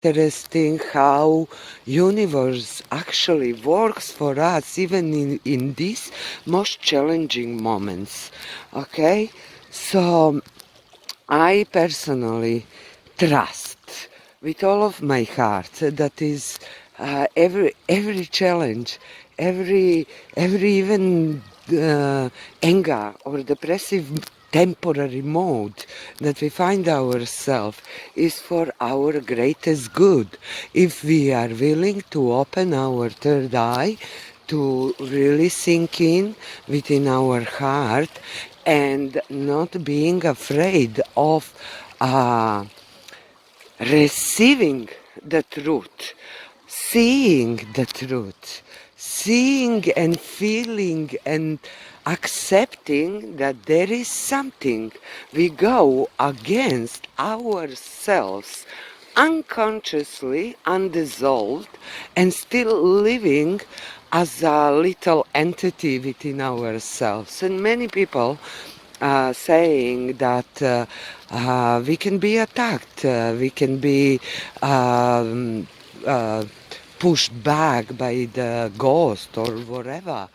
interesting how universe actually works for us even in these most challenging moments. Okay, so I personally trust with all of my heart that is every challenge, every even anger or depressive temporary mode that we find ourselves is for our greatest good if we are willing to open our third eye to really sink in within our heart and not being afraid of uh, receiving the truth, seeing the truth, seeing and feeling and accepting that there is something we go against ourselves unconsciously, undissolved, and still living as a little entity within ourselves. And many people saying that we can be attacked, we can be um, uh, pushed back by the ghost or whatever,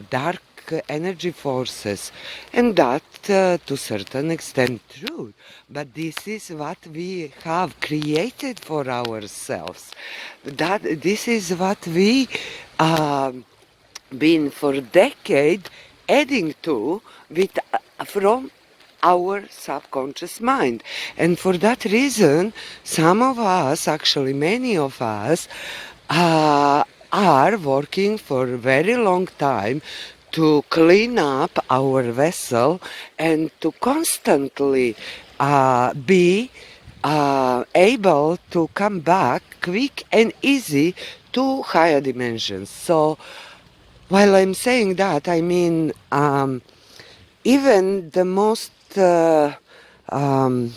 dark energy forces, and that to certain extent true, but this is what we have created for ourselves, that this is what we been for decades adding to with from our subconscious mind. And for that reason, some of us, actually many of us, uh, are working for a very long time to clean up our vessel and to constantly be able to come back quick and easy to higher dimensions. So while I'm saying that, I mean, even the most um,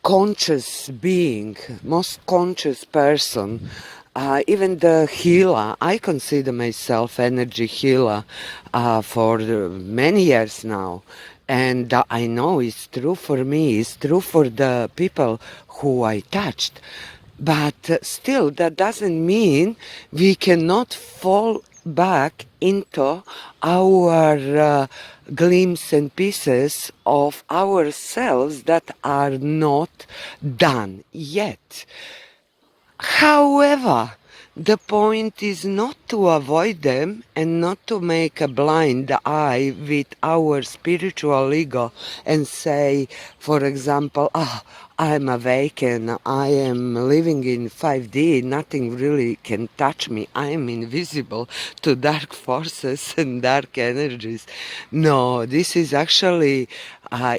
conscious being, most conscious person, even the healer, I consider myself energy healer for many years now. And I know it's true for me, it's true for the people who I touched. But still, that doesn't mean we cannot fall back into our glimpses and pieces of ourselves that are not done yet. However, the point is not to avoid them and not to make a blind eye with our spiritual ego and say, for example, I'm awake and I am living in 5D, nothing really can touch me, I am invisible to dark forces and dark energies. No, this is actually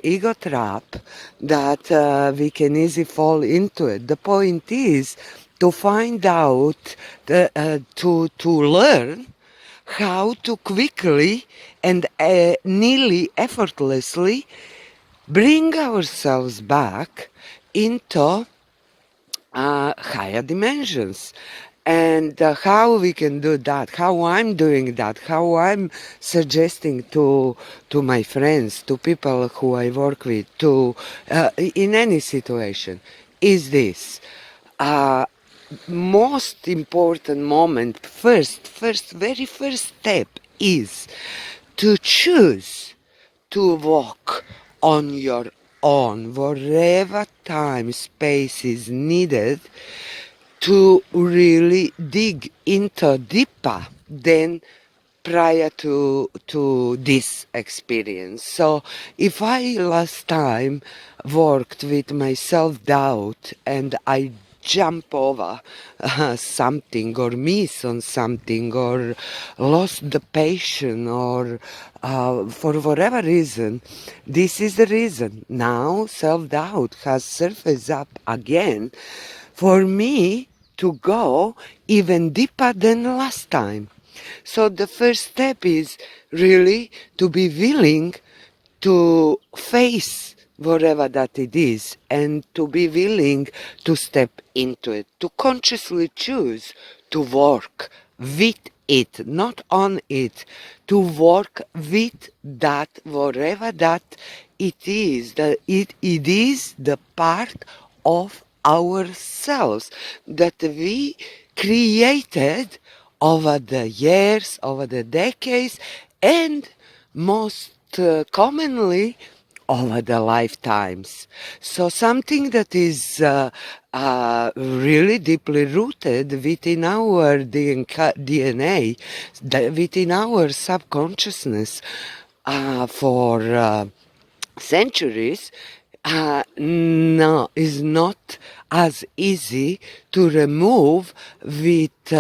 ego trap that we can easily fall into it. The point is to find out, to learn how to quickly and nearly effortlessly bring ourselves back into higher dimensions. And how we can do that, how I'm doing that, how I'm suggesting to my friends, to people who I work with, to in any situation, is this. Uh, Most important moment, very first step is to choose to walk on your own, whatever time, space is needed to really dig into deeper than prior to this experience. So if I last time worked with my self-doubt and I jump over something or miss on something or lost the patience or for whatever reason, this is the reason now self-doubt has surfaced up again for me to go even deeper than last time. So the first step is really to be willing to face whatever that it is and to be willing to step into it, to consciously choose to work with it, not on it, to work with that, whatever that it is, that it is the part of ourselves that we created over the years, over the decades, and most commonly over the lifetimes. So something that is really deeply rooted within our DNA, within our subconsciousness for centuries, no, is not as easy to remove with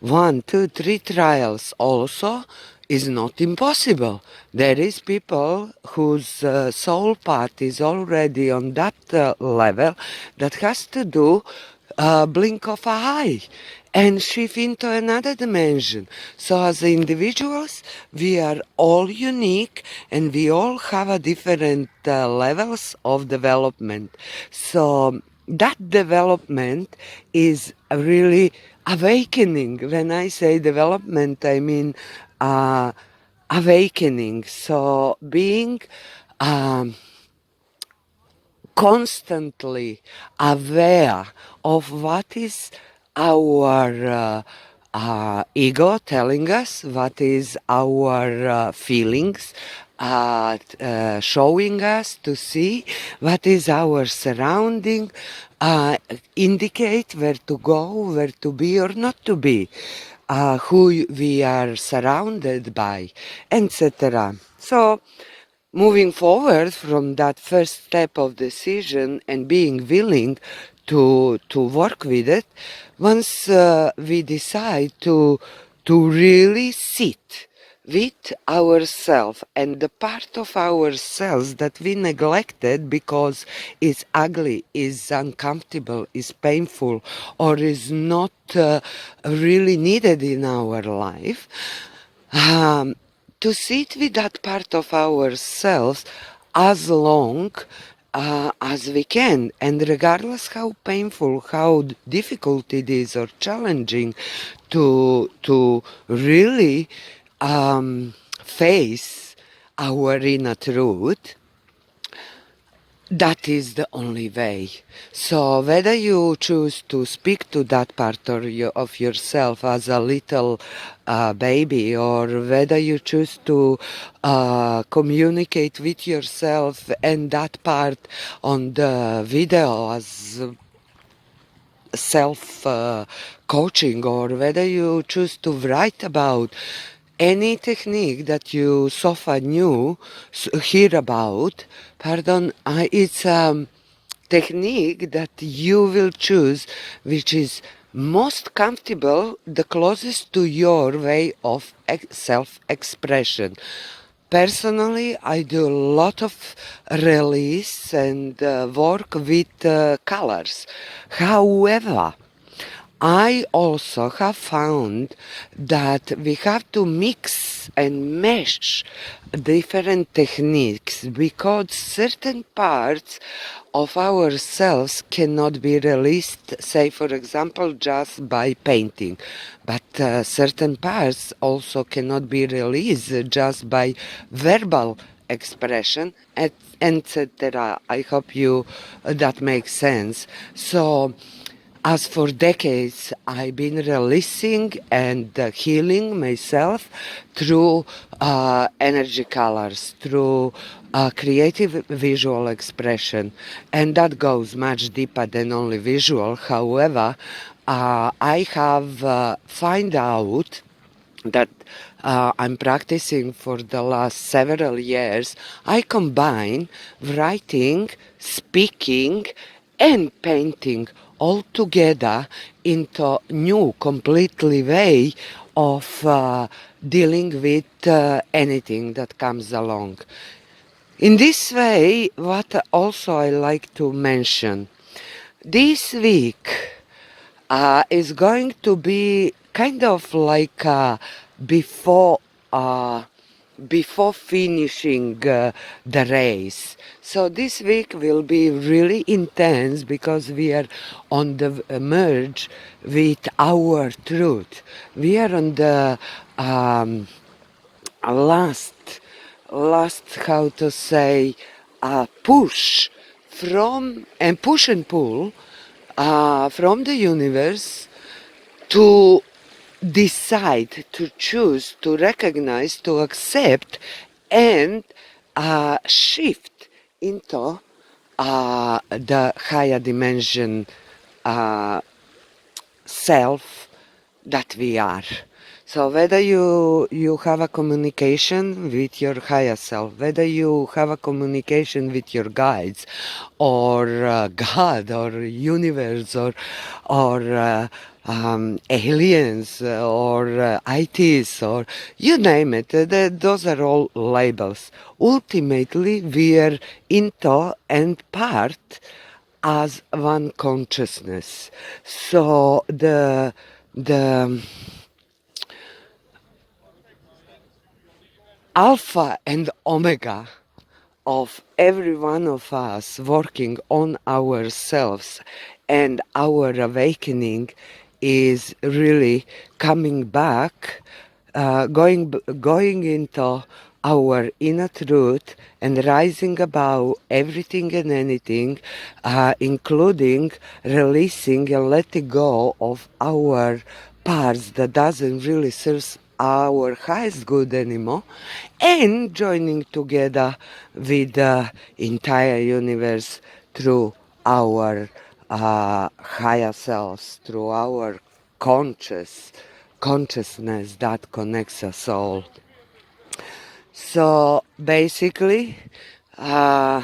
one, two, three trials. Also, is not impossible. There is people whose soul part is already on that level that has to do blink of an eye and shift into another dimension. So as individuals, we are all unique and we all have a different levels of development. So that development is really awakening. When I say development, I mean awakening. So being um, constantly aware of what is our ego telling us, what is our feelings showing us to see, what is our surrounding, indicate where to go, where to be or not to be, who we are surrounded by, etc. So moving forward from that first step of decision and being willing to work with it, once we decide to really sit with ourselves and the part of ourselves that we neglected because it's ugly, is uncomfortable, is painful, or is not really needed in our life, um, to sit with that part of ourselves as long as we can, and regardless how painful, how difficult it is or challenging to really face our inner truth, that is the only way. So whether you choose to speak to that part of yourself as a little baby, or whether you choose to communicate with yourself and that part on the video as self coaching, or whether you choose to write about any technique that you so far knew, hear about, pardon, it's technique that you will choose which is most comfortable, the closest to your way of self-expression. Personally, I do a lot of release and work with colors. However, I also have found that we have to mix and mesh different techniques because certain parts of ourselves cannot be released, say for example, just by painting. But certain parts also cannot be released just by verbal expression, etc. I hope you that makes sense. So as for decades, I've been releasing and healing myself through energy colors, through creative visual expression. And that goes much deeper than only visual. However, I have find out that I'm practicing for the last several years, I combine writing, speaking, and painting all together into new, completely way of dealing with anything that comes along. In this way, what also I like to mention, this week is going to be kind of like before uh, before finishing the race. So this week will be really intense because we are on the merge with our truth. We are on the last, how to say, push from and push and pull from the universe to decide, to choose, to recognize, to accept, and shift into the higher dimension uh, self that we are. So whether you have a communication with your higher self, whether you have a communication with your guides, or God, or universe, or aliens, or ITs, or you name it, those are all labels. Ultimately, we are into and part as one consciousness. So the alpha and omega of every one of us working on ourselves and our awakening is really coming back, going into our inner truth and rising above everything and anything, including releasing and letting go of our parts that doesn't really serve our highest good anymore, and joining together with the entire universe through our higher selves, through our consciousness that connects us all. So basically, uh,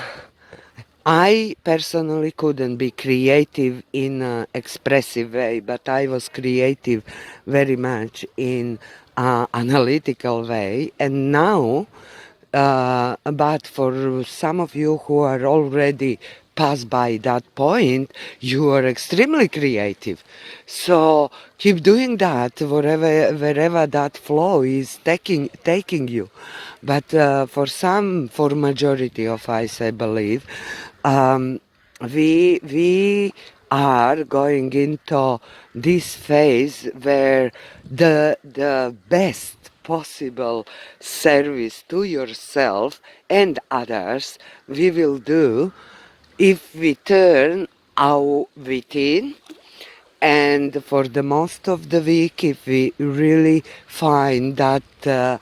I personally couldn't be creative in an expressive way, but I was creative very much in an analytical way. And now, but for some of you who are already passed by that point, you are extremely creative. So keep doing that wherever that flow is taking you. But for majority of us, I believe, um, we are going into this phase where the best possible service to yourself and others we will do if we turn our within, and for the most of the week if we really find that uh,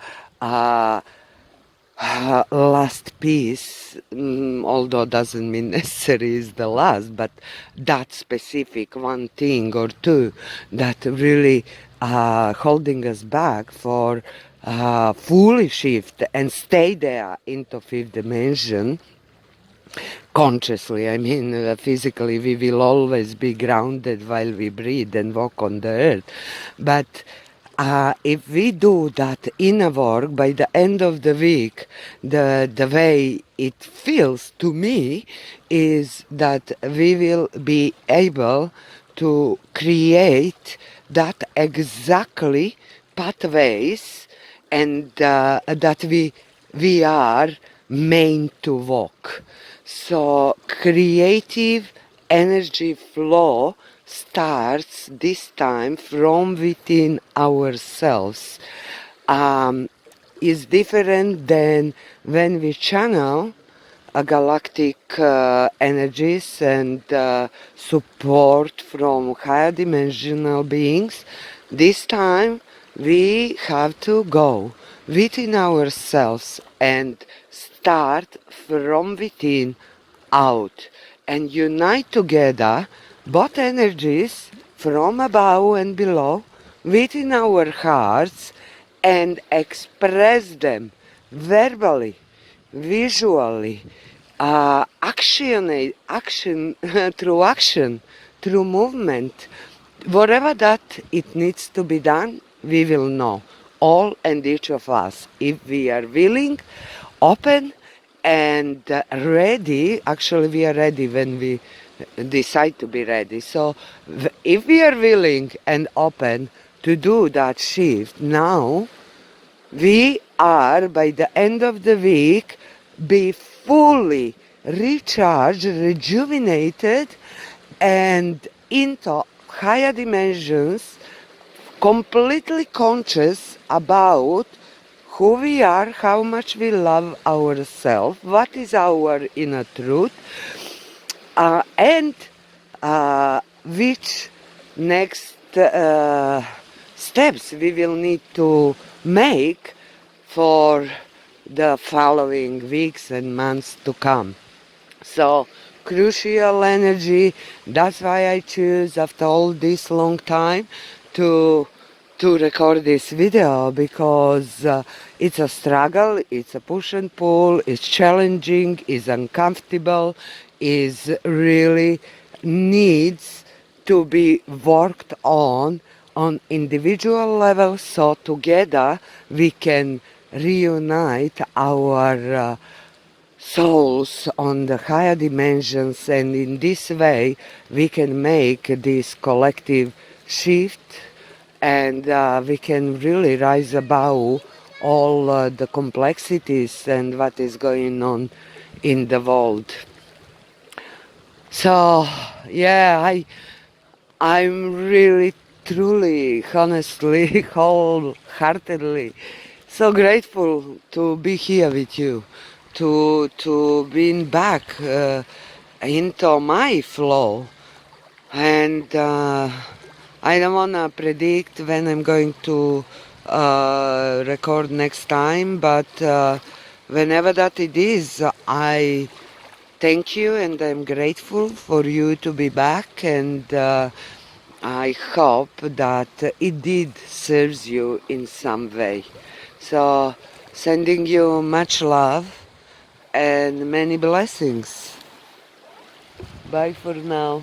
last piece, although doesn't mean necessary is the last, but that specific one thing or two that really holding us back for fully shift and stay there into fifth dimension consciously. I mean, physically, we will always be grounded while we breathe and walk on the earth. But if we do that inner work, by the end of the week, the way it feels to me is that we will be able to create that exactly pathways, and that we are meant to walk. So creative energy flow starts this time from within ourselves. Is different than when we channel galactic energies and support from higher dimensional beings. This time we have to go within ourselves and start from within out and unite together both energies from above and below within our hearts and express them verbally, visually, action through action, through movement. Whatever that it needs to be done, we will know, all and each of us, if we are willing, open, and ready. Actually, we are ready when we decide to be ready. So, if we are willing and open to do that shift now, we are, by the end of the week, be fully recharged, rejuvenated, and into higher dimensions, completely conscious about who we are, how much we love ourselves, what is our inner truth, and which next steps we will need to make for the following weeks and months to come. So crucial energy, that's why I choose after all this long time to record this video, because it's a struggle, it's a push and pull, it's challenging, it's uncomfortable, is really needs to be worked on individual level, so together we can reunite our souls on the higher dimensions, and in this way we can make this collective shift, and we can really rise above all the complexities and what is going on in the world. So yeah, I'm really, truly, honestly, wholeheartedly so grateful to be here with you, to being back into my flow. And I don't want to predict when I'm going to record next time, but whenever that it is, I thank you and I'm grateful for you to be back, and I hope that it did serves you in some way. So sending you much love and many blessings. Bye for now.